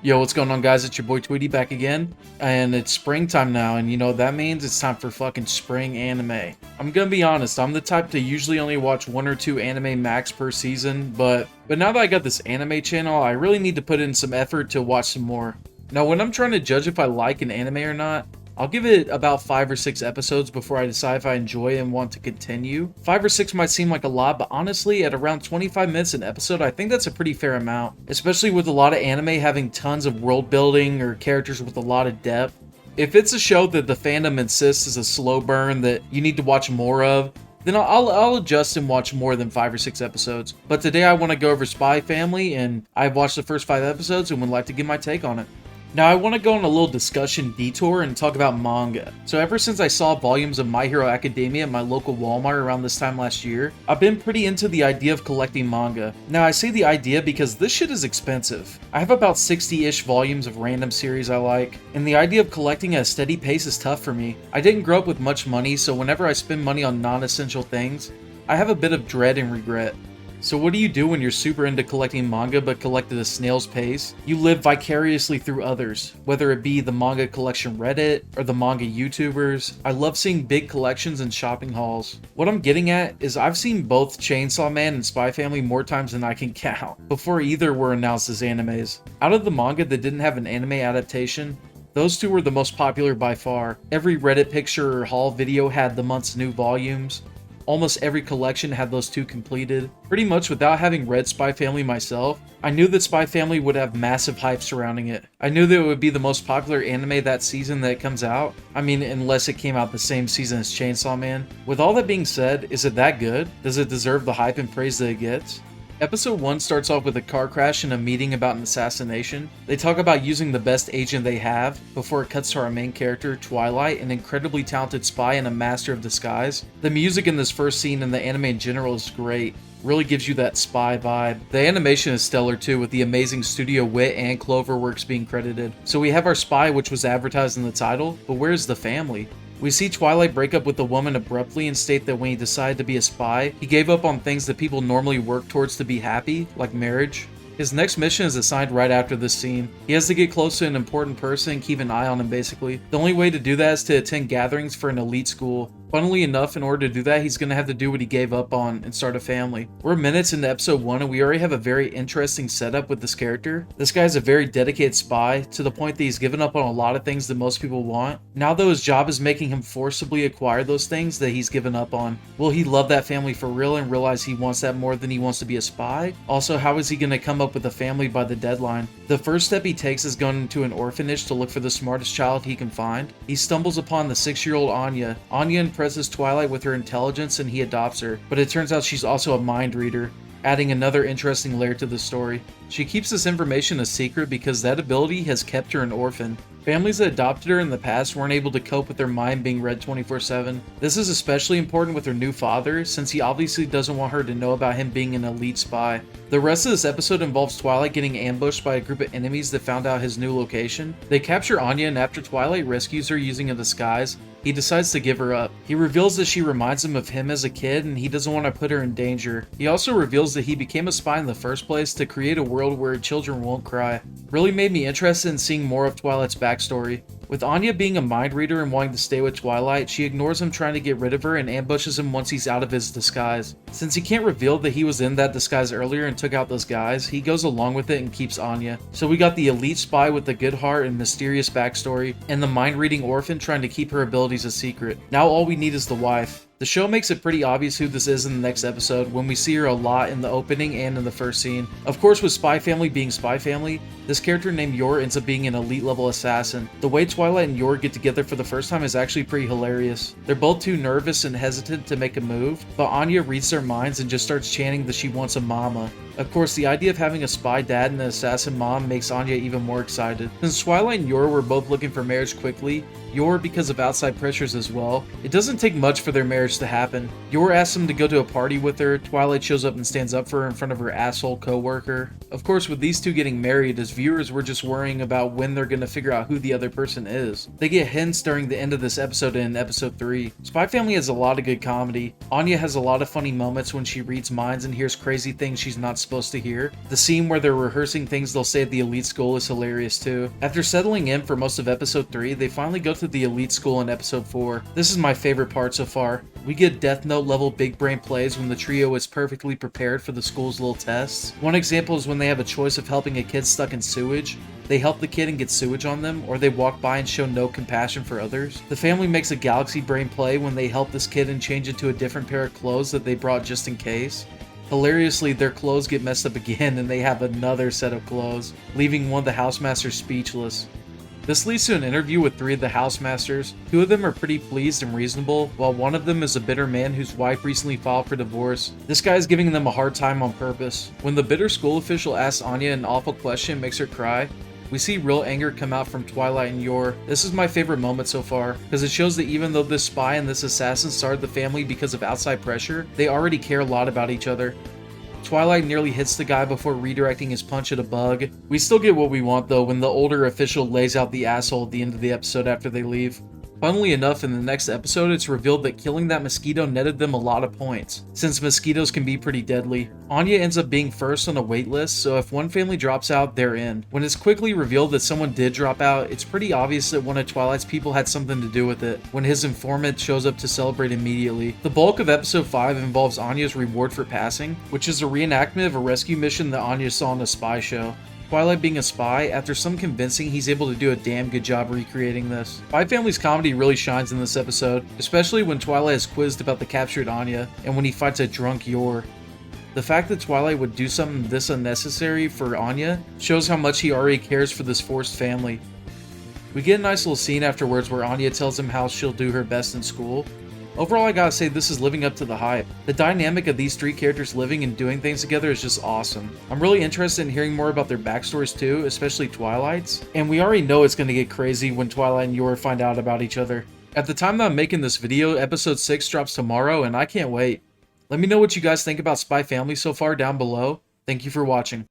Yo, what's going on, guys? It's your boy Tweedy back again, and it's springtime now, and you know what that means? It's time for fucking spring anime. I'm gonna be honest, I'm the type to usually only watch 1 or 2 anime max per season, but now that I got this anime channel, I really need to put in some effort to watch some more. Now, when I'm trying to judge if I like an anime or not, I'll give it about 5 or 6 episodes before I decide if I enjoy and want to continue. 5 or 6 might seem like a lot, but honestly, at around 25 minutes an episode, I think that's a pretty fair amount, especially with a lot of anime having tons of world building or characters with a lot of depth. If it's a show that the fandom insists is a slow burn that you need to watch more of, then I'll adjust and watch more than 5 or 6 episodes. But today I want to go over Spy Family, and I've watched the first 5 episodes and would like to give my take on it. Now, I want to go on a little discussion detour and talk about manga. So ever since I saw volumes of My Hero Academia at my local Walmart around this time last year, I've been pretty into the idea of collecting manga. Now, I say the idea because this shit is expensive. I have about 60-ish volumes of random series I like, and the idea of collecting at a steady pace is tough for me. I didn't grow up with much money, so whenever I spend money on non-essential things, I have a bit of dread and regret. So what do you do when you're super into collecting manga but collect at a snail's pace? You live vicariously through others, whether it be the manga collection Reddit or the manga YouTubers. I love seeing big collections in shopping halls. What I'm getting at is I've seen both Chainsaw Man and Spy Family more times than I can count, before either were announced as animes. Out of the manga that didn't have an anime adaptation, those two were the most popular by far. Every Reddit picture or haul video had the month's new volumes. Almost every collection had those two completed. Pretty much without having read Spy Family myself, I knew that Spy Family would have massive hype surrounding it. I knew that it would be the most popular anime that season that it comes out. I mean, unless it came out the same season as Chainsaw Man. With all that being said, is it that good? Does it deserve the hype and praise that it gets? Episode 1 starts off with a car crash and a meeting about an assassination. They talk about using the best agent they have, before it cuts to our main character, Twilight, an incredibly talented spy and a master of disguise. The music in this first scene and the anime in general is great. Really gives you that spy vibe. The animation is stellar too, with the amazing Studio Wit and Cloverworks being credited. So we have our spy, which was advertised in the title, but where's the family? We see Twilight break up with the woman abruptly and state that when he decided to be a spy, he gave up on things that people normally work towards to be happy, like marriage. His next mission is assigned right after this scene. He has to get close to an important person and keep an eye on him basically. The only way to do that is to attend gatherings for an elite school. Funnily enough, in order to do that, he's going to have to do what he gave up on and start a family. We're minutes into episode 1 and we already have a very interesting setup with this character. This guy's a very dedicated spy, to the point that he's given up on a lot of things that most people want. Now though, his job is making him forcibly acquire those things that he's given up on. Will he love that family for real and realize he wants that more than he wants to be a spy? Also, how is he going to come up with a family by the deadline? The first step he takes is going into an orphanage to look for the smartest child he can find. He stumbles upon the 6-year-old Anya. Anya impresses Twilight with her intelligence and he adopts her, but it turns out she's also a mind reader, adding another interesting layer to the story. She keeps this information a secret because that ability has kept her an orphan. Families that adopted her in the past weren't able to cope with their mind being read 24/7. This is especially important with her new father, since he obviously doesn't want her to know about him being an elite spy. The rest of this episode involves Twilight getting ambushed by a group of enemies that found out his new location. They capture Anya, and after Twilight rescues her using a disguise, he decides to give her up. He reveals that she reminds him of him as a kid and he doesn't want to put her in danger. He also reveals that he became a spy in the first place to create a world where children won't cry. Really made me interested in seeing more of Twilight's backstory. With Anya being a mind reader and wanting to stay with Twilight, she ignores him trying to get rid of her and ambushes him once he's out of his disguise. Since he can't reveal that he was in that disguise earlier and took out those guys, he goes along with it and keeps Anya. So we got the elite spy with a good heart and mysterious backstory, and the mind-reading orphan trying to keep her abilities a secret. Now all we need is the wife. The show makes it pretty obvious who this is in the next episode when we see her a lot in the opening and in the first scene. Of course, with Spy Family being Spy Family, this character named Yor ends up being an elite level assassin. The way Twilight and Yor get together for the first time is actually pretty hilarious. They're both too nervous and hesitant to make a move, but Anya reads their minds and just starts chanting that she wants a mama. Of course, the idea of having a spy dad and an assassin mom makes Anya even more excited. Since Twilight and Yor were both looking for marriage quickly, Yor because of outside pressures as well, it doesn't take much for their marriage marriage to happen. Yor asks him to go to a party with her, Twilight shows up and stands up for her in front of her asshole co-worker. Of course, with these two getting married, as viewers we're just worrying about when they're gonna figure out who the other person is. They get hints during the end of this episode in episode 3. Spy Family has a lot of good comedy. Anya has a lot of funny moments when she reads minds and hears crazy things she's not supposed to hear. The scene where they're rehearsing things they'll say at the elite school is hilarious too. After settling in for most of episode 3, they finally go to the elite school in episode 4. This is my favorite part so far. We get Death Note level big brain plays when the trio is perfectly prepared for the school's little tests. One example is when they have a choice of helping a kid stuck in sewage. They help the kid and get sewage on them, or they walk by and show no compassion for others. The family makes a galaxy brain play when they help this kid and change into a different pair of clothes that they brought just in case. Hilariously, their clothes get messed up again and they have another set of clothes, leaving one of the housemasters speechless. This leads to an interview with 3 of the housemasters. 2 of them are pretty pleased and reasonable, while one of them is a bitter man whose wife recently filed for divorce. This guy is giving them a hard time on purpose. When the bitter school official asks Anya an awful question and makes her cry, we see real anger come out from Twilight and Yor. This is my favorite moment so far, because it shows that even though this spy and this assassin started the family because of outside pressure, they already care a lot about each other. Twilight nearly hits the guy before redirecting his punch at a bug. We still get what we want though when the older official lays out the asshole at the end of the episode after they leave. Funnily enough, in the next episode, it's revealed that killing that mosquito netted them a lot of points, since mosquitoes can be pretty deadly. Anya ends up being first on a wait list, so if one family drops out, they're in. When it's quickly revealed that someone did drop out, it's pretty obvious that one of Twilight's people had something to do with it, when his informant shows up to celebrate immediately. The bulk of episode 5 involves Anya's reward for passing, which is a reenactment of a rescue mission that Anya saw on a spy show. Twilight being a spy, after some convincing, he's able to do a damn good job recreating this. Spy Family's comedy really shines in this episode, especially when Twilight is quizzed about the captured Anya, and when he fights a drunk Yor. The fact that Twilight would do something this unnecessary for Anya shows how much he already cares for this forced family. We get a nice little scene afterwards where Anya tells him how she'll do her best in school. Overall, I gotta say this is living up to the hype. The dynamic of these 3 characters living and doing things together is just awesome. I'm really interested in hearing more about their backstories too, especially Twilight's. And we already know it's gonna get crazy when Twilight and Yor find out about each other. At the time that I'm making this video, episode 6 drops tomorrow and I can't wait. Let me know what you guys think about Spy Family so far down below. Thank you for watching.